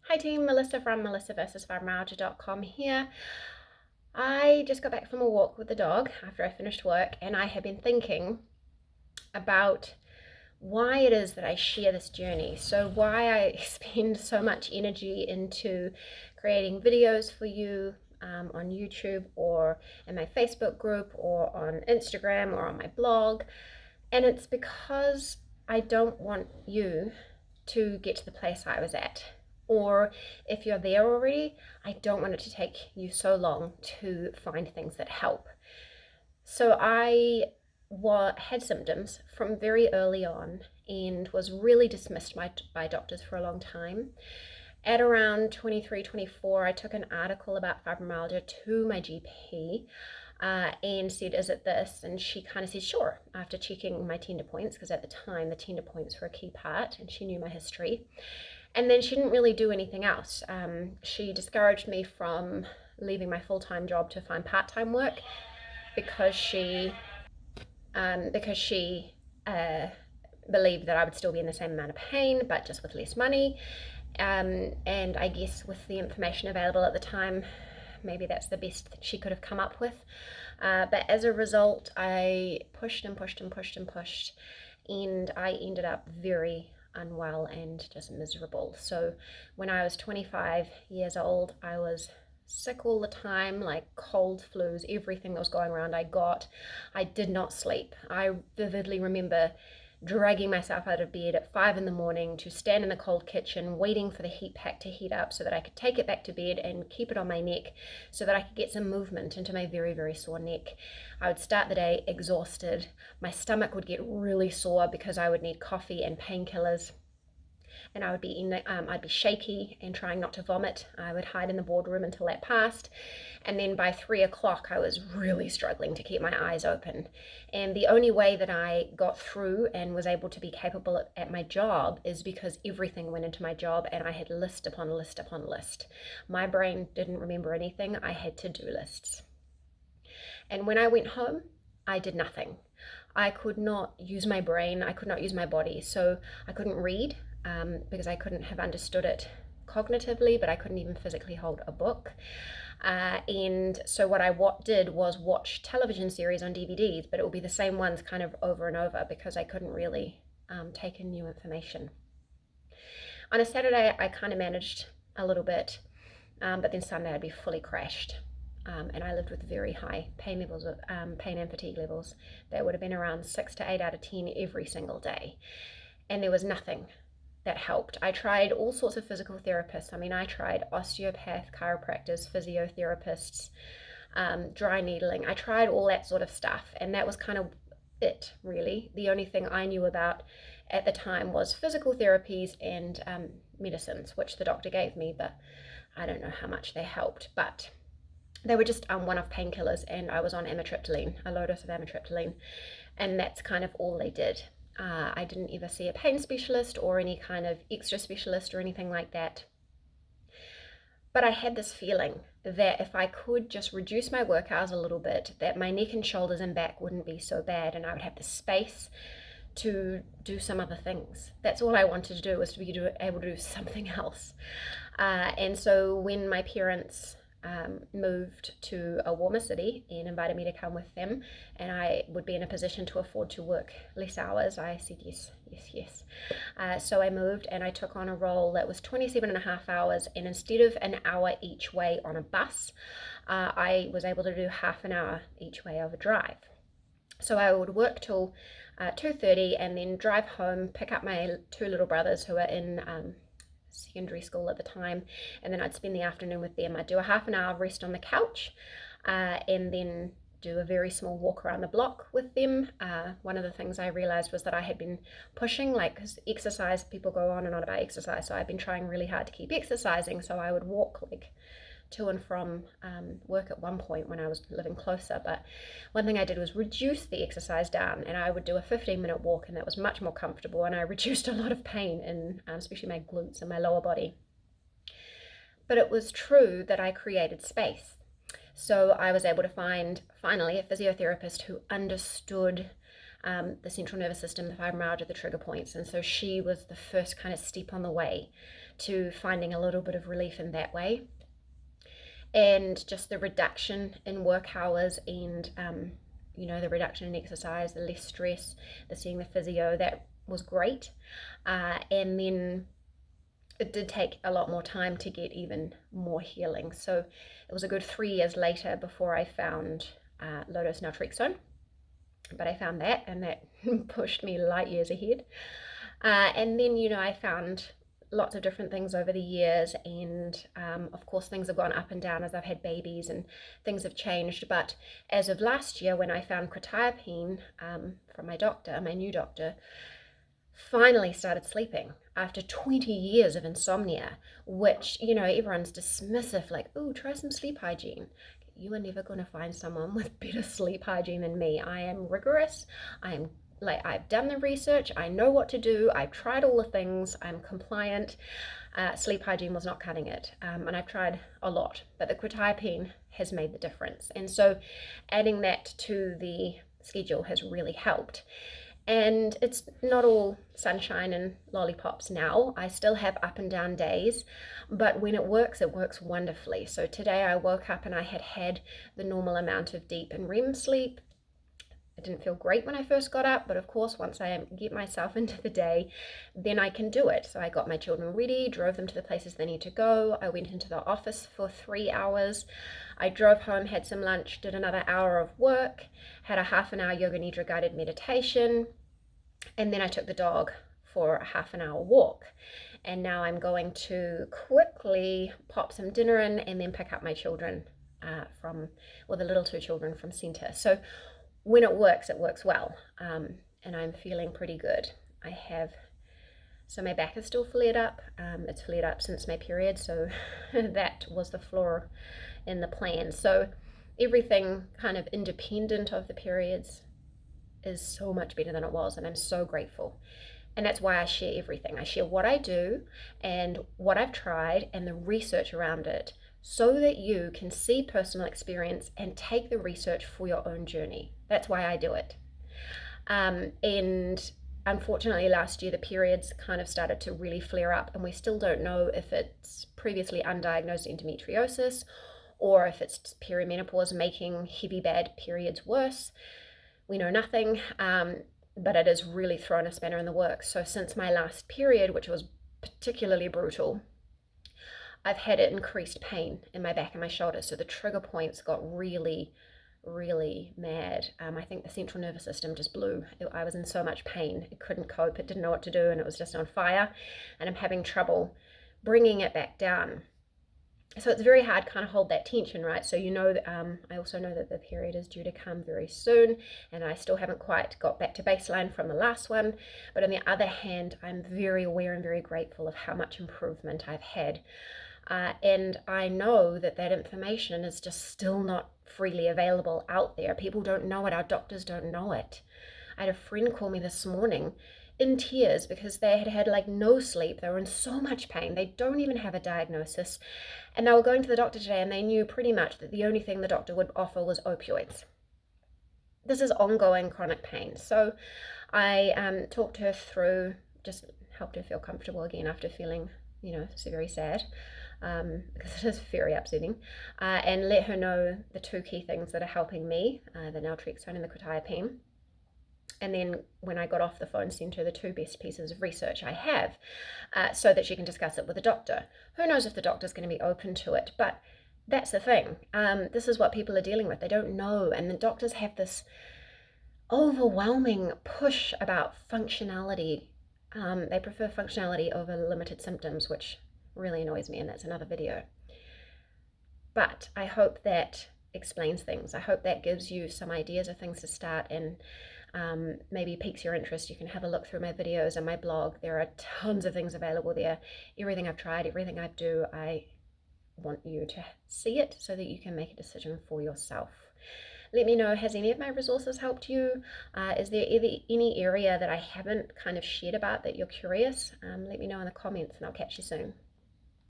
Hi team, Melissa from melissaversusfibromyalgia.com here. I just got back from a walk with the dog after I finished work, and I have been thinking about why it is that I share this journey. So why I spend so much energy into creating videos for you on YouTube or in my Facebook group or on Instagram or on my blog. And it's because I don't want you to get to the place I was at. Or if you're there already, I don't want it to take you so long to find things that help. So I had symptoms from very early on and was really dismissed by doctors for a long time. At around 23, 24, I took an article about fibromyalgia to my GP and said, is it this? And she kind of said, sure, after checking my tender points, because at the time the tender points were a key part and she knew my history. And then she didn't really do anything else. She discouraged me from leaving my full-time job to find part-time work because she believed that I would still be in the same amount of pain, but just with less money. And I guess with the information available at the time, maybe that's the best that she could have come up with. But as a result, I pushed and pushed and pushed and pushed, and I ended up very unwell and just miserable. So when I was 25 years old, I was sick all the time, like cold flus, everything that was going around I got. I did not sleep. I vividly remember dragging myself out of bed at 5 in the morning to stand in the cold kitchen waiting for the heat pack to heat up so that I could take it back to bed and keep it on my neck so that I could get some movement into my very, very sore neck. I would start the day exhausted. My stomach would get really sore because I would need coffee and painkillers, and I'd be shaky and trying not to vomit. I would hide in the boardroom until that passed, and then by 3 o'clock I was really struggling to keep my eyes open. And the only way that I got through and was able to be capable at my job is because everything went into my job, and I had list upon list upon list. My brain didn't remember anything. I had to-do lists. And when I went home, I did nothing. I could not use my brain, I could not use my body. So I couldn't read because I couldn't have understood it cognitively, but I couldn't even physically hold a book. And so what I did was watch television series on DVDs, but it would be the same ones kind of over and over because I couldn't really take in new information. On a Saturday, I kind of managed a little bit, but then Sunday I'd be fully crashed. And I lived with very high pain levels, pain and fatigue levels that would have been around 6 to 8 out of 10 every single day. And there was nothing that helped. I tried all sorts of physical therapists. I mean, I tried osteopath, chiropractors, physiotherapists, dry needling. I tried all that sort of stuff, and that was kind of it, really. The only thing I knew about at the time was physical therapies and medicines, which the doctor gave me, but I don't know how much they helped. But they were just one-off painkillers, and I was on amitriptyline, a low dose of amitriptyline, and that's kind of all they did. I didn't ever see a pain specialist or any kind of extra specialist or anything like that. But I had this feeling that if I could just reduce my work hours a little bit, that my neck and shoulders and back wouldn't be so bad, and I would have the space to do some other things. That's all I wanted to do, was to be able to do something else. And so when my parents moved to a warmer city and invited me to come with them, and I would be in a position to afford to work less hours, I said yes, yes, yes. So I moved, and I took on a role that was 27 and a half hours, and instead of an hour each way on a bus, I was able to do half an hour each way of a drive. So I would work till 2:30 and then drive home, pick up my two little brothers who were in secondary school at the time, and then I'd spend the afternoon with them. I'd do a half an hour rest on the couch, and then do a very small walk around the block with them. One of the things I realized was that I had been pushing, like, because exercise, people go on and on about exercise, so I've been trying really hard to keep exercising. So I would walk like to and from work at one point when I was living closer, but one thing I did was reduce the exercise down, and I would do a 15-minute walk, and that was much more comfortable, and I reduced a lot of pain in especially my glutes and my lower body. But it was true that I created space. So I was able to find finally a physiotherapist who understood the central nervous system, the fibromyalgia, the trigger points, and so she was the first kind of step on the way to finding a little bit of relief in that way. And just the reduction in work hours and the reduction in exercise, the less stress, the seeing the physio, that was great. And then it did take a lot more time to get even more healing. So it was a good 3 years later before I found low-dose naltrexone. But I found that, and that pushed me light years ahead. And then, I found lots of different things over the years, and of course things have gone up and down as I've had babies and things have changed. But as of last year, when I found quetiapine from my doctor, my new doctor, finally started sleeping after 20 years of insomnia, which, everyone's dismissive, like, oh, try some sleep hygiene. You are never going to find someone with better sleep hygiene than me. I am rigorous. I've done the research. I know what to do. I've tried all the things. I'm compliant. Sleep hygiene was not cutting it. And I've tried a lot, but the quetiapine has made the difference. And so adding that to the schedule has really helped. And it's not all sunshine and lollipops now. I still have up and down days, but when it works wonderfully. So today I woke up and I had the normal amount of deep and REM sleep. It didn't feel great when I first got up, but of course, once I get myself into the day, then I can do it. So I got my children ready, drove them to the places they need to go. I went into the office for 3 hours. I drove home, had some lunch, did another hour of work, had a half an hour yoga nidra guided meditation, and then I took the dog for a half an hour walk. And now I'm going to quickly pop some dinner in and then pick up my children the little two children from centre. So when it works well, and I'm feeling pretty good. So my back is still flared up. It's flared up since my period, so that was the flaw in the plan. So everything kind of independent of the periods is so much better than it was, and I'm so grateful. And that's why I share everything. I share what I do and what I've tried and the research around it, so that you can see personal experience and take the research for your own journey. That's why I do it. And unfortunately last year the periods kind of started to really flare up, and we still don't know if it's previously undiagnosed endometriosis or if it's perimenopause making heavy bad periods worse. We know nothing, but it has really thrown a spanner in the works. So since my last period, which was particularly brutal, I've had increased pain in my back and my shoulders. So the trigger points got really, really mad. I think the central nervous system just blew. I was in so much pain. It couldn't cope. It didn't know what to do, and it was just on fire. And I'm having trouble bringing it back down. So it's very hard to kind of hold that tension, right? So I also know that the period is due to come very soon, and I still haven't quite got back to baseline from the last one. But on the other hand, I'm very aware and very grateful of how much improvement I've had. And I know that information is just still not freely available out there. People don't know it. Our doctors don't know it. I had a friend call me this morning in tears because they had no sleep. They were in so much pain. They don't even have a diagnosis. And they were going to the doctor today, and they knew pretty much that the only thing the doctor would offer was opioids. This is ongoing chronic pain. So I talked her through, just helped her feel comfortable again after feeling, very sad, because it is very upsetting, and let her know the two key things that are helping me, the naltrexone and the quetiapine. And then when I got off the phone, sent her the two best pieces of research I have, so that she can discuss it with a doctor. Who knows if the doctor's going to be open to it, but that's the thing. This is what people are dealing with. They don't know, and the doctors have this overwhelming push about functionality. They prefer functionality over limited symptoms, which really annoys me, and that's another video. But I hope that explains things. I hope that gives you some ideas of things to start, and maybe piques your interest. You can have a look through my videos and my blog. There are tons of things available there. Everything I've tried, everything I do, I want you to see it so that you can make a decision for yourself. Let me know, has any of my resources helped you? Is there any area that I haven't kind of shared about that you're curious? Let me know in the comments, and I'll catch you soon.